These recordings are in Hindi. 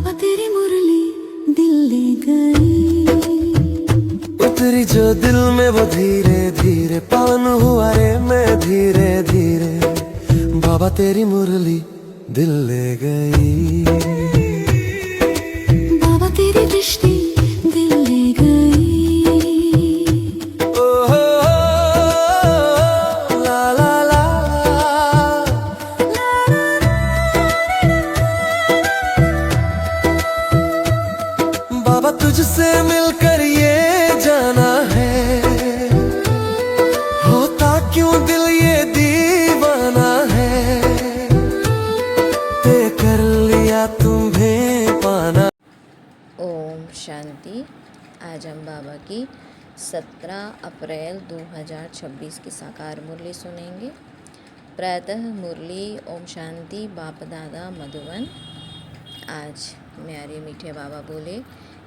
बाबा तेरी मुरली दिल ले गई, उतरी जो दिल में वो धीरे धीरे, पावन हुआ रे मैं धीरे धीरे। बाबा तेरी मुरली दिल ले गई, बाबा तेरी दृष्टि दिल ले गई। ओ हो ला ला ला। बाबा तुझसे मिलकर ये जाना है, होता क्यों दिल ये दीवाना है, ते कर लिया तुम्हें पाना। ओम शांति। आज हम बाबा की 17 अप्रैल 2026 की साकार मुरली सुनेंगे। प्रातः मुरली ओम शांति बाप दादा मधुबन। आज प्यारे मीठे बाबा बोले,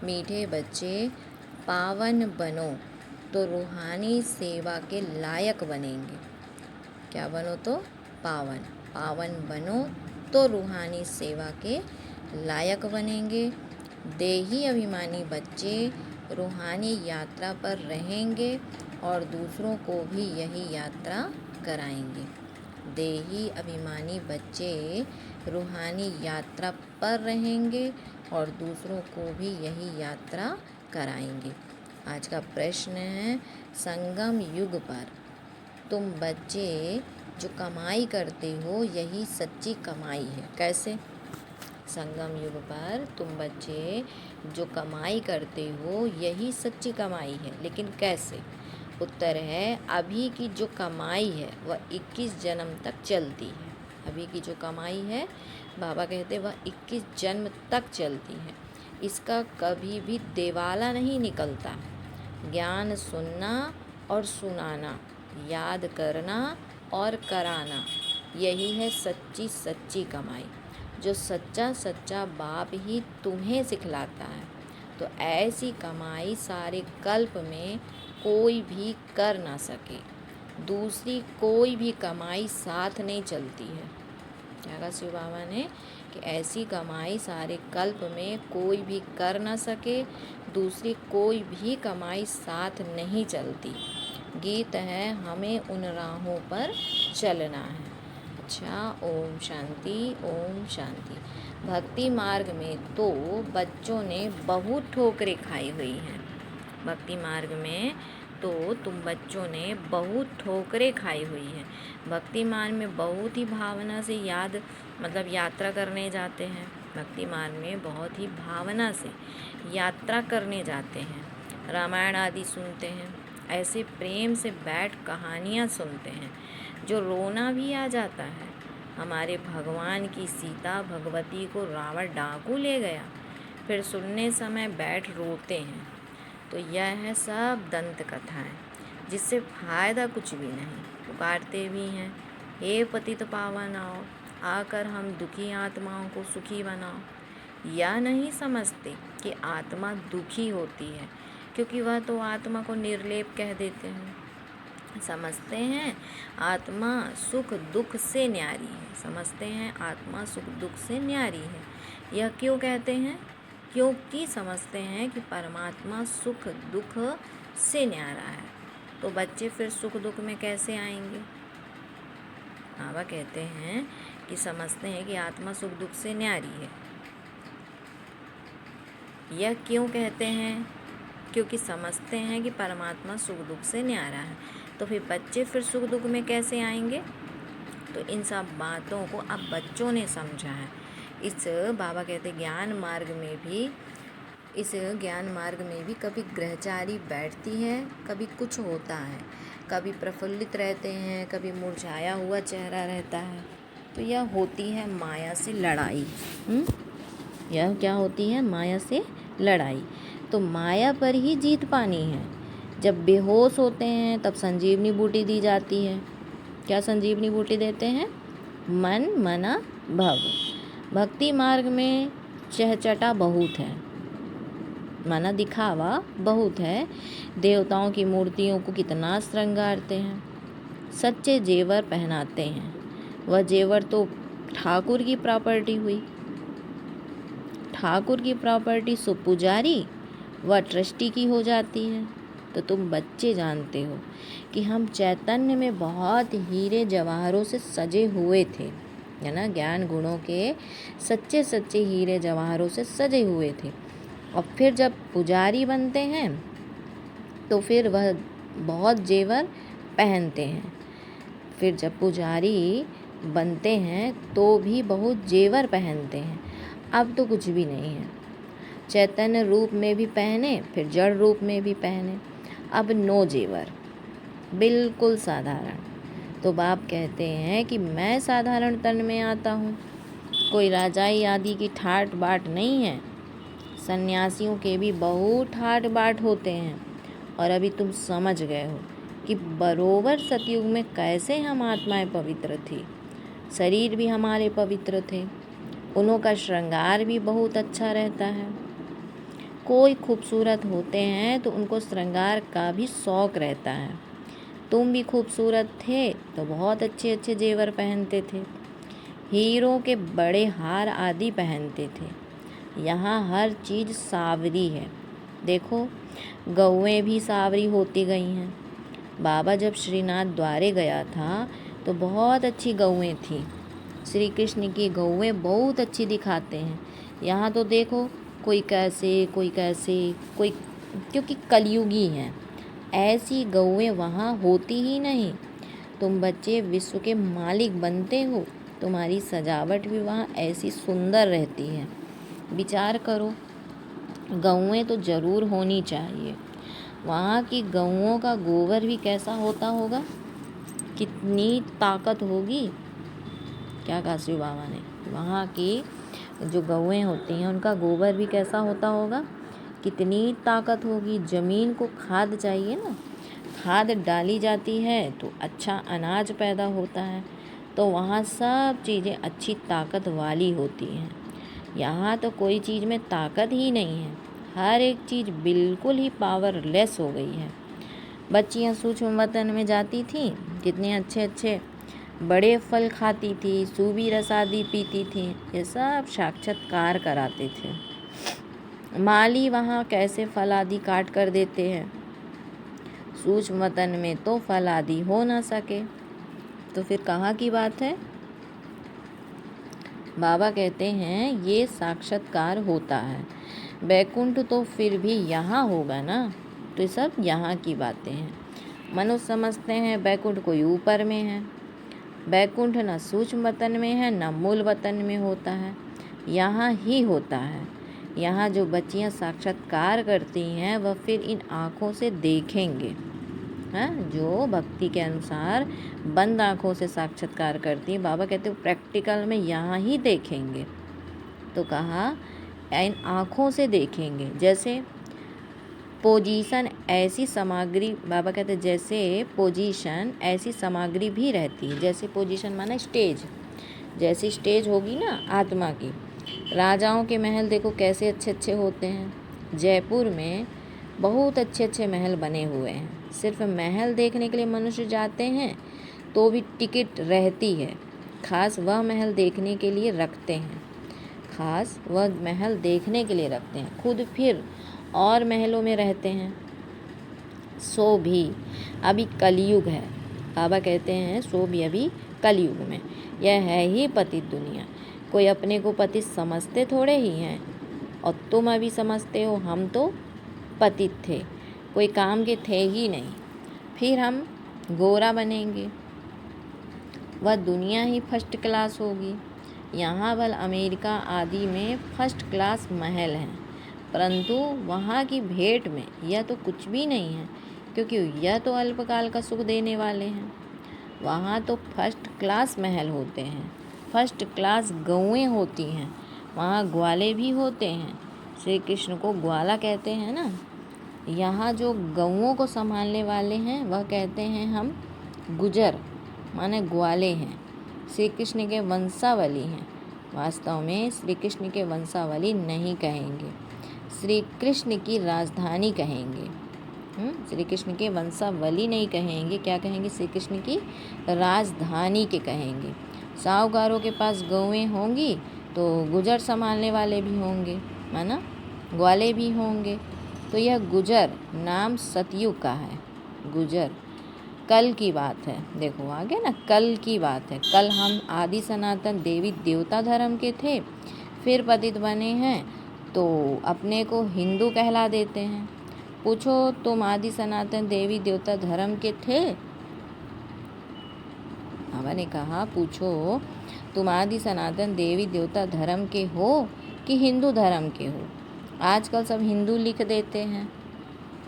मीठे बच्चे पावन बनो तो रूहानी सेवा के लायक बनेंगे। क्या बनो तो पावन, पावन बनो तो रूहानी सेवा के लायक बनेंगे। देही अभिमानी बच्चे रूहानी यात्रा पर रहेंगे और दूसरों को भी यही यात्रा कराएंगे। देही अभिमानी बच्चे रूहानी यात्रा पर रहेंगे और दूसरों को भी यही यात्रा कराएंगे। आज का प्रश्न है, संगम युग पर तुम बच्चे जो कमाई करते हो यही सच्ची कमाई है। कैसे? संगम युग पर तुम बच्चे जो कमाई करते हो यही सच्ची कमाई है, लेकिन कैसे? उत्तर है, अभी की जो कमाई है वह 21 जन्म तक चलती है। अभी की जो कमाई है बाबा कहते वह 21 जन्म तक चलती है। इसका कभी भी देवाला नहीं निकलता। ज्ञान सुनना और सुनाना, याद करना और कराना, यही है सच्ची सच्ची कमाई, जो सच्चा सच्चा बाप ही तुम्हें सिखलाता है। तो ऐसी कमाई सारे कल्प में कोई भी कर ना सके, दूसरी कोई भी कमाई साथ नहीं चलती है। क्या कहा शिव बाबा ने कि ऐसी कमाई सारे कल्प में कोई भी कर ना सके, दूसरी कोई भी कमाई साथ नहीं चलती। गीत है, हमें उन राहों पर चलना है। अच्छा, ओम शांति ओम शांति। भक्ति मार्ग में तो बच्चों ने बहुत ठोकरें खाई हुई हैं। भक्ति मार्ग में तो तुम बच्चों ने बहुत ठोकरें खाई हुई हैं। भक्ति मार्ग में बहुत ही भावना से यात्रा करने जाते हैं। भक्ति मार्ग में बहुत ही भावना से यात्रा करने जाते हैं। रामायण आदि सुनते हैं, ऐसे प्रेम से बैठ कहानियाँ सुनते हैं जो रोना भी आ जाता है। हमारे भगवान की सीता भगवती को रावण डाकू ले गया, फिर सुनने समय बैठ रोते हैं। तो यह है सब दंत कथाएँ, जिससे फ़ायदा कुछ भी नहीं। पुकारते भी हैं, हे पतित पावन आओ, आकर हम दुखी आत्माओं को सुखी बनाओ। यह नहीं समझते कि आत्मा दुखी होती है, क्योंकि वह तो आत्मा को निर्लेप कह देते हैं। समझते हैं आत्मा सुख दुख से न्यारी है, समझते हैं आत्मा सुख दुख से न्यारी है। यह क्यों कहते हैं? क्योंकि समझते हैं कि परमात्मा सुख दुख से न्यारा है। तो बच्चे फिर सुख दुख में कैसे आएंगे? बाबा कहते हैं कि समझते हैं कि आत्मा सुख दुख से न्यारी है। यह क्यों कहते हैं? क्योंकि समझते हैं कि परमात्मा सुख दुख से न्यारा है। तो फिर बच्चे फिर सुख दुख में कैसे आएंगे? तो इन सब बातों को अब बच्चों ने समझा है। इस बाबा कहते ज्ञान मार्ग में भी कभी ग्रहचारी बैठती है, कभी कुछ होता है, कभी प्रफुल्लित रहते हैं, कभी मुरझाया हुआ चेहरा रहता है। तो यह होती है माया से लड़ाई। यह क्या होती है? माया से लड़ाई। तो माया पर ही जीत पानी है। जब बेहोश होते हैं तब संजीवनी बूटी दी जाती है। क्या संजीवनी बूटी देते हैं? मन मना भव। भक्ति मार्ग में चहचटा बहुत है, माना दिखावा बहुत है। देवताओं की मूर्तियों को कितना श्रृंगारते हैं, सच्चे जेवर पहनाते हैं। वह जेवर तो ठाकुर की प्रॉपर्टी हुई। ठाकुर की प्रॉपर्टी सो पुजारी व ट्रस्टी की हो जाती है। तो तुम बच्चे जानते हो कि हम चैतन्य में बहुत हीरे जवाहरों से सजे हुए थे, है ना, ज्ञान गुणों के सच्चे सच्चे हीरे जवाहरों से सजे हुए थे। और फिर जब पुजारी बनते हैं तो फिर वह बहुत जेवर पहनते हैं। फिर जब पुजारी बनते हैं तो भी बहुत जेवर पहनते हैं। अब तो कुछ भी नहीं है, चैतन्य रूप में भी पहने, फिर जड़ रूप में भी पहने, अब नो जेवर, बिल्कुल साधारण। तो बाप कहते हैं कि मैं साधारण तन में आता हूँ, कोई राजाई आदि की ठाट बाट नहीं है। सन्यासियों के भी बहुत ठाट बाट होते हैं। और अभी तुम समझ गए हो कि बरोबर सतयुग में कैसे हम आत्माएं पवित्र थी, शरीर भी हमारे पवित्र थे, उन्हों का श्रृंगार भी बहुत अच्छा रहता है। कोई खूबसूरत होते हैं तो उनको श्रृंगार का भी शौक रहता है। तुम भी खूबसूरत थे तो बहुत अच्छे अच्छे जेवर पहनते थे, हीरों के बड़े हार आदि पहनते थे। यहाँ हर चीज़ सावरी है। देखो गौएं भी सावरी होती गई हैं। बाबा जब श्रीनाथ द्वारे गया था तो बहुत अच्छी गौएं थी। श्री कृष्ण की गौएं बहुत अच्छी दिखाते हैं। यहाँ तो देखो कोई कैसे कोई कैसे कोई, क्योंकि कलयुगी हैं, ऐसी गौएं वहाँ होती ही नहीं। तुम बच्चे विश्व के मालिक बनते हो, तुम्हारी सजावट भी वहाँ ऐसी सुंदर रहती है। विचार करो, गौएं तो ज़रूर होनी चाहिए। वहाँ की गौओं का गोबर भी कैसा होता होगा, कितनी ताकत होगी। क्या कहा शिव बाबा ने, वहाँ की जो गौएं होती हैं उनका गोबर भी कैसा होता होगा, कितनी ताकत होगी। ज़मीन को खाद चाहिए ना, खाद डाली जाती है तो अच्छा अनाज पैदा होता है। तो वहाँ सब चीज़ें अच्छी ताकत वाली होती हैं। यहाँ तो कोई चीज़ में ताकत ही नहीं है, हर एक चीज़ बिल्कुल ही पावरलेस हो गई है। बच्चियाँ सूक्ष्म वतन में जाती थीं, कितने अच्छे अच्छे बड़े फल खाती थी, सूबी रस आदि पीती थी, ये सब साक्षात्कार कराते थे। माली वहाँ कैसे फल आदि काट कर देते हैं, सूक्ष्म वतन में तो फल आदि हो ना सके, तो फिर कहाँ की बात है। बाबा कहते हैं ये साक्षात्कार होता है। बैकुंठ तो फिर भी यहाँ होगा ना, तो ये सब यहाँ की बातें हैं। मनुष्य समझते हैं बैकुंठ कोई ऊपर में है। बैकुंठ न सूक्ष्म वतन में है न मूल वतन में होता है, यहाँ ही होता है। यहाँ जो बच्चियाँ साक्षात्कार करती हैं वह फिर इन आँखों से देखेंगे, हाँ, जो भक्ति के अनुसार बंद आँखों से साक्षात्कार करती हैं, बाबा कहते हैं प्रैक्टिकल में यहाँ ही देखेंगे। तो कहा इन आँखों से देखेंगे। जैसे पोजीशन ऐसी सामग्री, बाबा कहते हैं जैसे पोजीशन ऐसी सामग्री भी रहती है। जैसे पोजीशन माना स्टेज, जैसी स्टेज होगी ना आत्मा की। राजाओं के महल देखो कैसे अच्छे अच्छे होते हैं। जयपुर में बहुत अच्छे अच्छे महल बने हुए हैं। सिर्फ महल देखने के लिए मनुष्य जाते हैं तो भी टिकट रहती है, खास वह महल देखने के लिए रखते हैं, खास वह महल देखने के लिए रखते हैं, खुद फिर और महलों में रहते हैं। सो भी अभी कलयुग है, बाबा कहते हैं सो भी अभी कलयुग में, यह है ही पतित दुनिया। कोई अपने को पतित समझते थोड़े ही हैं, और तुम अभी समझते हो हम तो पतित थे, कोई काम के थे ही नहीं। फिर हम गोरा बनेंगे, वह दुनिया ही फर्स्ट क्लास होगी। यहाँ भल अमेरिका आदि में फर्स्ट क्लास महल हैं, परंतु वहाँ की भेंट में यह तो कुछ भी नहीं है, क्योंकि यह तो अल्पकाल का सुख देने वाले हैं। वहाँ तो फर्स्ट क्लास महल होते हैं, फर्स्ट क्लास गौएं होती हैं, वहाँ ग्वाले भी होते हैं। श्री कृष्ण को ग्वाला कहते हैं ना। यहाँ जो गौओं को संभालने वाले हैं वह कहते हैं हम गुजर, माने ग्वाले हैं। श्री कृष्ण के वंशावली हैं। वास्तव में श्री कृष्ण के वंशावली नहीं कहेंगे, श्री कृष्ण की राजधानी कहेंगे। श्री कृष्ण के वंशावली नहीं कहेंगे, क्या कहेंगे, श्री कृष्ण की राजधानी के कहेंगे। साहूकारों के पास गौएं होंगी तो गुजर संभालने वाले भी होंगे, है ना, ग्वाले भी होंगे। तो यह गुजर नाम सतयुग का है। गुजर कल की बात है, देखो आगे ना, कल की बात है। कल हम आदि सनातन देवी देवता धर्म के थे, फिर पतित बने हैं तो अपने को हिंदू कहला देते हैं। पूछो तुम आदि सनातन देवी देवता धर्म के थे? बाबा ने कहा पूछो तुम आदि सनातन देवी देवता धर्म के हो कि हिंदू धर्म के हो? आजकल सब हिंदू लिख देते हैं।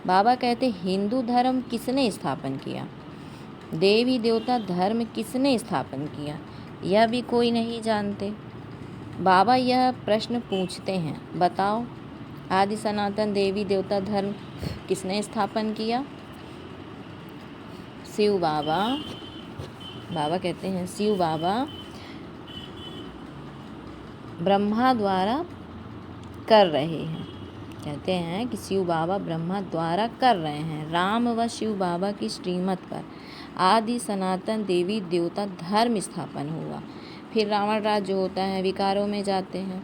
बाबा कहते हिंदू धर्म किसने स्थापन किया, देवी देवता धर्म किसने स्थापन किया, यह भी कोई नहीं जानते। बाबा यह प्रश्न पूछते हैं, बताओ आदि सनातन देवी देवता धर्म किसने स्थापन किया? शिव बाबा। बाबा कहते हैं शिव बाबा ब्रह्मा द्वारा कर रहे हैं। कहते हैं कि शिव बाबा ब्रह्मा द्वारा कर रहे हैं। राम व शिव बाबा की श्रीमत पर आदि सनातन देवी देवता धर्म स्थापन हुआ। फिर रावण राज्य होता है, विकारों में जाते हैं,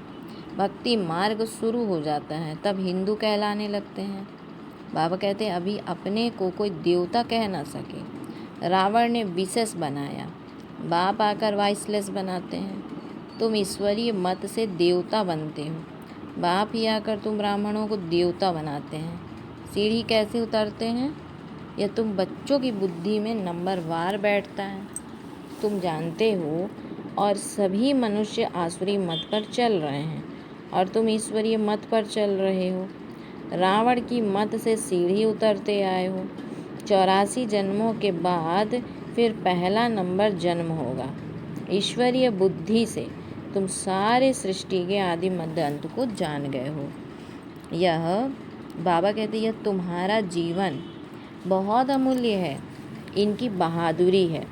भक्ति मार्ग शुरू हो जाता है, तब हिंदू कहलाने लगते हैं। बाबा कहते हैं अभी अपने को कोई देवता कह ना सके। रावण ने विशेष बनाया, बाप आकर वाइसलेस बनाते हैं। तुम ईश्वरीय मत से देवता बनते हो, बाप ही आकर तुम ब्राह्मणों को देवता बनाते हैं। सीढ़ी कैसे उतरते हैं यह तुम बच्चों की बुद्धि में नंबरवार बैठता है, तुम जानते हो। और सभी मनुष्य आसुरी मत पर चल रहे हैं और तुम ईश्वरीय मत पर चल रहे हो। रावण की मत से सीढ़ी उतरते आए हो। 84 जन्मों के बाद फिर पहला नंबर जन्म होगा। ईश्वरीय बुद्धि से तुम सारे सृष्टि के आदि मध्य अंत को जान गए हो। यह बाबा कहते यह तुम्हारा जीवन बहुत अमूल्य है, इनकी बहादुरी है।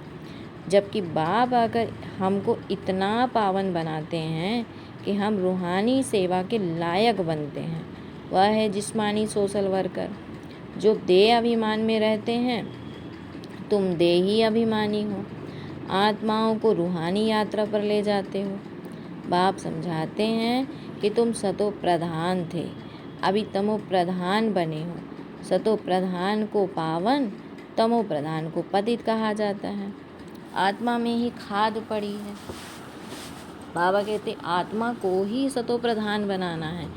जबकि बाप आकर हमको इतना पावन बनाते हैं कि हम रूहानी सेवा के लायक बनते हैं। वह है जिस्मानी सोशल वर्कर जो देह अभिमान में रहते हैं। तुम देही अभिमानी हो, आत्माओं को रूहानी यात्रा पर ले जाते हो। बाप समझाते हैं कि तुम सतो प्रधान थे, अभी तमो प्रधान बने हो। सतो प्रधान को पावन, तमो प्रधान को पतित कहा जाता है। आत्मा में ही खाद पड़ी है। बाबा कहते आत्मा को ही सतो प्रधान बनाना है,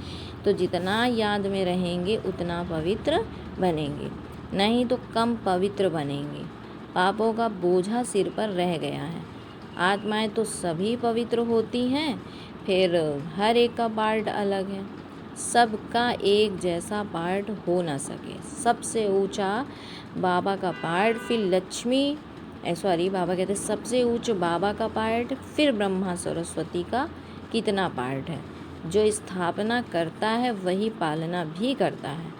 तो जितना याद में रहेंगे उतना पवित्र बनेंगे, नहीं तो कम पवित्र बनेंगे। पापों का बोझा सिर पर रह गया है। आत्माएं तो सभी पवित्र होती हैं, फिर हर एक का पार्ट अलग है, सबका एक जैसा पार्ट हो ना सके। सबसे ऊंचा बाबा का पार्ट, फिर लक्ष्मी बाबा कहते सबसे ऊंच बाबा का पार्ट, फिर ब्रह्मा सरस्वती का कितना पार्ट है। जो स्थापना करता है वही पालना भी करता है,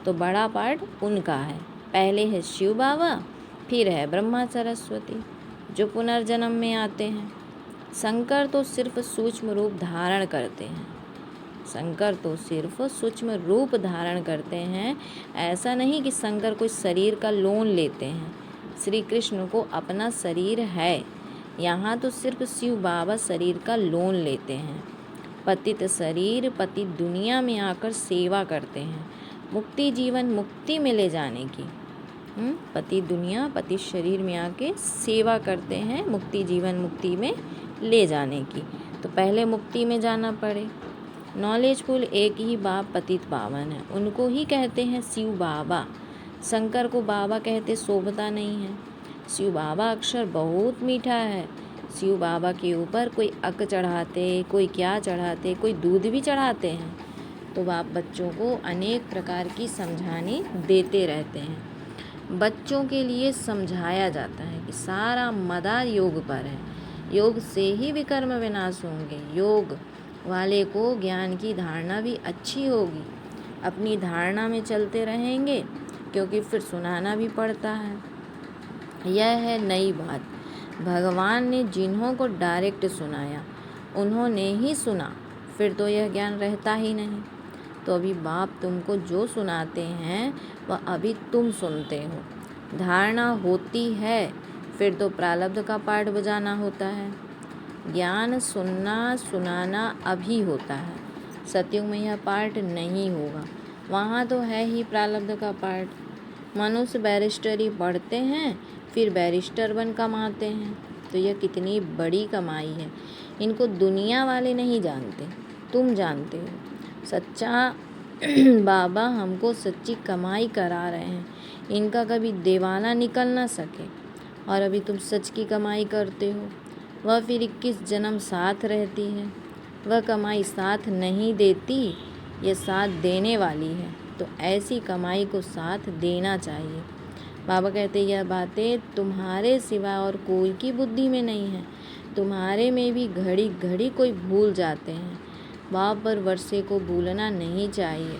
तो बड़ा पार्ट उनका है। पहले है शिव बाबा, फिर है ब्रह्मा सरस्वती जो पुनर्जन्म में आते हैं। शंकर तो सिर्फ सूक्ष्म रूप धारण करते हैं। शंकर तो सिर्फ सूक्ष्म रूप धारण करते हैं। ऐसा नहीं कि शंकर कोई शरीर का लोन लेते हैं। श्री कृष्ण को अपना शरीर है, यहाँ तो सिर्फ शिव बाबा शरीर का लोन लेते हैं। पतित शरीर पतित दुनिया में आकर सेवा करते हैं, मुक्ति जीवन मुक्ति में ले जाने की। पति दुनिया पति शरीर में आके सेवा करते हैं, मुक्ति जीवन मुक्ति में ले जाने की। तो पहले मुक्ति में जाना पड़े। नॉलेजफुल एक ही बाप पतित पावन है, उनको ही कहते हैं शिव बाबा। शंकर को बाबा कहते शोभता नहीं है। शिव बाबा अक्षर बहुत मीठा है। शिव बाबा के ऊपर कोई अक चढ़ाते, कोई क्या चढ़ाते, कोई दूध भी चढ़ाते हैं। तो बाप बच्चों को अनेक प्रकार की समझाने देते रहते हैं। बच्चों के लिए समझाया जाता है कि सारा मदार योग पर है, योग से ही विकर्म विनाश होंगे। योग वाले को ज्ञान की धारणा भी अच्छी होगी। अपनी धारणा में चलते रहेंगे क्योंकि फिर सुनाना भी पड़ता है। यह है नई बात। भगवान ने जिन्हों को डायरेक्ट सुनाया उन्होंने ही सुना, फिर तो यह ज्ञान रहता ही नहीं। तो अभी बाप तुमको जो सुनाते हैं वह अभी तुम सुनते हो। धारणा होती है, फिर तो प्रारब्ध का पाठ बजाना होता है। ज्ञान सुनना सुनाना अभी होता है, सतयुग में यह पार्ट नहीं होगा। वहाँ तो है ही प्रारब्ध का पार्ट। मनुष्य बैरिस्टरी पढ़ते हैं, फिर बैरिस्टर बन कमाते हैं, तो यह कितनी बड़ी कमाई है। इनको दुनिया वाले नहीं जानते, तुम जानते हो। सच्चा बाबा हमको सच्ची कमाई करा रहे हैं, इनका कभी देवाला निकल ना सके। और अभी तुम सच की कमाई करते हो, वह फिर 21 जन्म साथ रहती है। वह कमाई साथ नहीं देती, यह साथ देने वाली है, तो ऐसी कमाई को साथ देना चाहिए। बाबा कहते यह बातें तुम्हारे सिवा और कोई की बुद्धि में नहीं है। तुम्हारे में भी घड़ी घड़ी कोई भूल जाते हैं। बाप पर वर्षे को भूलना नहीं चाहिए।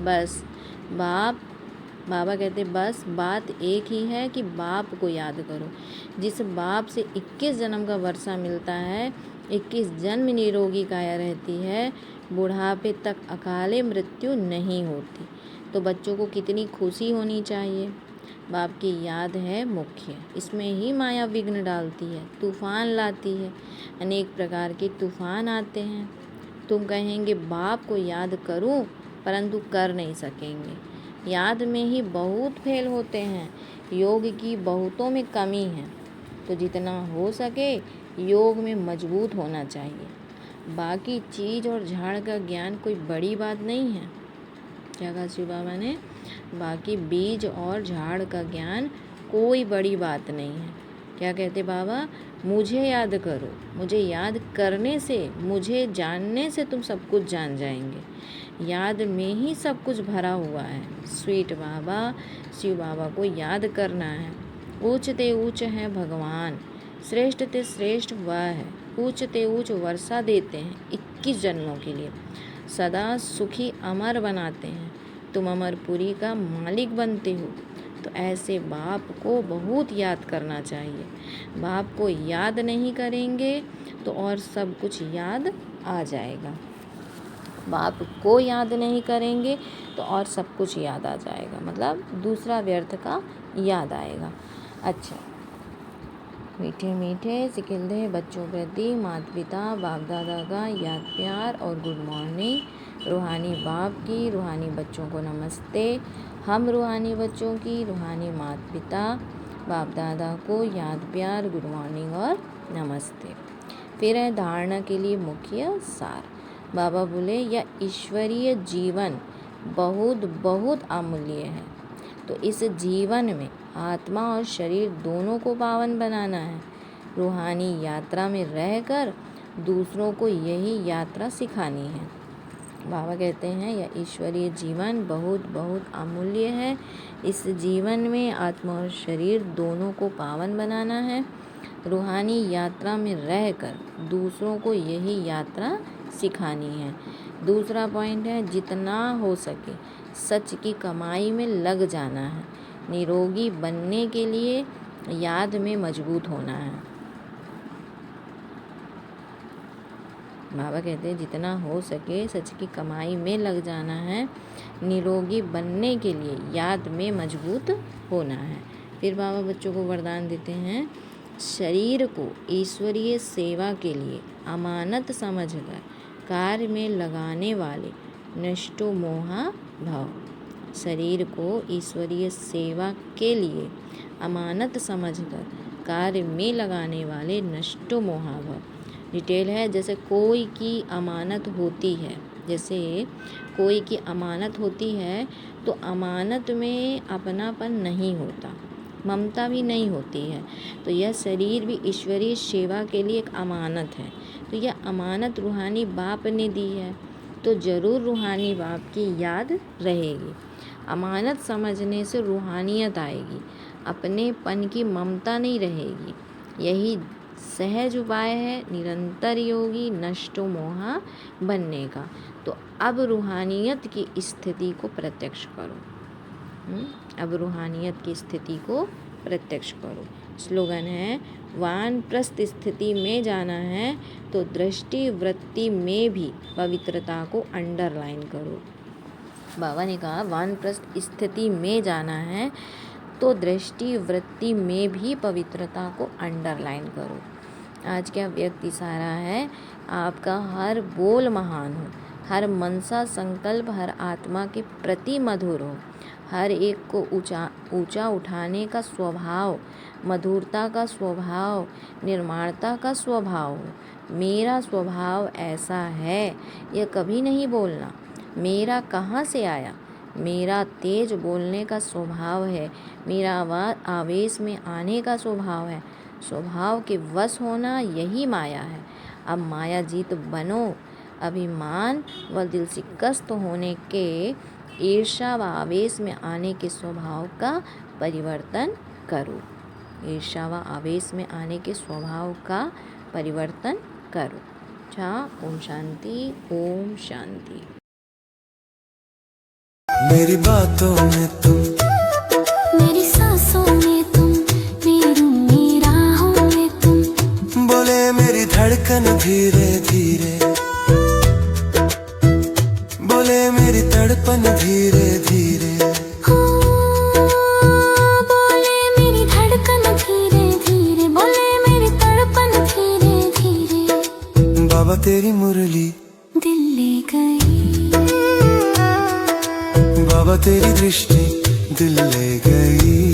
बस बाबा कहते बस बात एक ही है कि बाप को याद करो। जिस बाप से 21 जन्म का वर्षा मिलता है, 21 जन्म निरोगी काया रहती है, बुढ़ापे तक अकाले मृत्यु नहीं होती। तो बच्चों को कितनी खुशी होनी चाहिए। बाप की याद है मुख्य, इसमें ही माया विघ्न डालती है, तूफान लाती है। अनेक प्रकार के तूफान आते हैं। तुम कहेंगे बाप को याद करूं, परंतु कर नहीं सकेंगे। याद में ही बहुत फेल होते हैं, योग की बहुतों में कमी है। तो जितना हो सके योग में मजबूत होना चाहिए। बाकी चीज़ और झाड़ का ज्ञान कोई बड़ी बात नहीं है। क्या कहा शिव बाबा ने? बाकी बीज और झाड़ का ज्ञान कोई बड़ी बात नहीं है। क्या कहते बाबा? मुझे याद करो। मुझे याद करने से, मुझे जानने से तुम सब कुछ जान जाएंगे। याद में ही सब कुछ भरा हुआ है। स्वीट बाबा, शिव बाबा को याद करना है। ऊंच ते ऊंच है भगवान, श्रेष्ठ ते श्रेष्ठ वह है। ऊंच ते ऊंच वर्षा देते हैं 21 जन्मों के लिए, सदा सुखी अमर बनाते हैं। तुम अमरपुरी का मालिक बनते हो। तो ऐसे बाप को बहुत याद करना चाहिए। बाप को याद नहीं करेंगे तो और सब कुछ याद आ जाएगा। बाप को याद नहीं करेंगे तो और सब कुछ याद आ जाएगा, मतलब दूसरा व्यर्थ का याद आएगा। अच्छा, मीठे मीठे सिकिल्दे बच्चों प्रति माता पिता बाप दादा का याद प्यार और गुड मॉर्निंग। रूहानी बाप की रूहानी बच्चों को नमस्ते। हम रूहानी बच्चों की रूहानी माता पिता बाप दादा को याद प्यार, गुड मॉर्निंग और नमस्ते। फिर है धारणा के लिए मुख्य सार। बाबा बोले यह ईश्वरीय जीवन बहुत बहुत अमूल्य है। तो इस जीवन में आत्मा और शरीर दोनों को पावन बनाना है। रूहानी यात्रा में रहकर दूसरों को यही यात्रा सिखानी है। बाबा कहते हैं यह ईश्वरीय जीवन बहुत बहुत अमूल्य है। इस जीवन में आत्मा और शरीर दोनों को पावन बनाना है। रूहानी यात्रा में रहकर दूसरों को यही यात्रा सिखानी है। दूसरा पॉइंट है जितना हो सके सच की कमाई में लग जाना है। निरोगी बनने के लिए याद में मजबूत होना है। बाबा कहते हैं जितना हो सके सच की कमाई में लग जाना है। निरोगी बनने के लिए याद में मजबूत होना है। फिर बाबा बच्चों को वरदान देते हैं, शरीर को ईश्वरीय सेवा के लिए अमानत समझकर कार्य में लगाने वाले नष्टो मोहा भव। शरीर को ईश्वरीय सेवा के लिए अमानत समझकर कार्य में लगाने वाले नष्टो मोहा भव। डिटेल है, जैसे कोई की अमानत होती है, जैसे कोई की अमानत होती है तो अमानत में अपनापन नहीं होता, ममता भी नहीं होती है। तो यह शरीर भी ईश्वरीय सेवा के लिए एक अमानत है। तो यह अमानत रूहानी बाप ने दी है, तो ज़रूर रूहानी बाप की याद रहेगी। अमानत समझने से रूहानियत आएगी, अपनेपन की ममता नहीं रहेगी। यही सहज उपाय है निरंतर योगी नष्टो मोहा बनने का। तो अब रूहानियत की स्थिति को प्रत्यक्ष करो। अब रूहानियत की स्थिति को प्रत्यक्ष करो। स्लोगन है, वानप्रस्थ स्थिति में जाना है तो दृष्टि वृत्ति में भी पवित्रता को अंडरलाइन करो। बाबा ने कहा वानप्रस्थ स्थिति में जाना है तो दृष्टि वृत्ति में भी पवित्रता को अंडरलाइन करो। आज का व्यक्ति सारा है, आपका हर बोल महान हो, हर मनसा संकल्प हर आत्मा के प्रति मधुर हो, हर एक को ऊंचा उठाने का स्वभाव, मधुरता का स्वभाव, निर्माणता का स्वभाव हो। मेरा स्वभाव ऐसा है, यह कभी नहीं बोलना मेरा कहाँ से आया। मेरा तेज बोलने का स्वभाव है, मेरा आवेश में आने का स्वभाव है। स्वभाव के वश होना यही माया है। अब माया जीत बनो, अभिमान व दिल से कष्ट होने के, ईर्ष्या व आवेश में आने के स्वभाव का परिवर्तन करो। ईर्ष्या व आवेश में आने के स्वभाव का परिवर्तन करो। ओम शांति, ओम शांति। मेरी बातों में तुम, मेरी सांसों में तुम, मेरी राहों में तुम, बोले मेरी धड़कन धीरे धीरे, बोले मेरी तड़पन धीरे धीरे, हो बोले मेरी धड़कन धीरे धीरे, बोले मेरी तड़पन धीरे धीरे। बाबा तेरी मुरली दिल ले गई, बाबा तेरी दृष्टि दिल ले गई।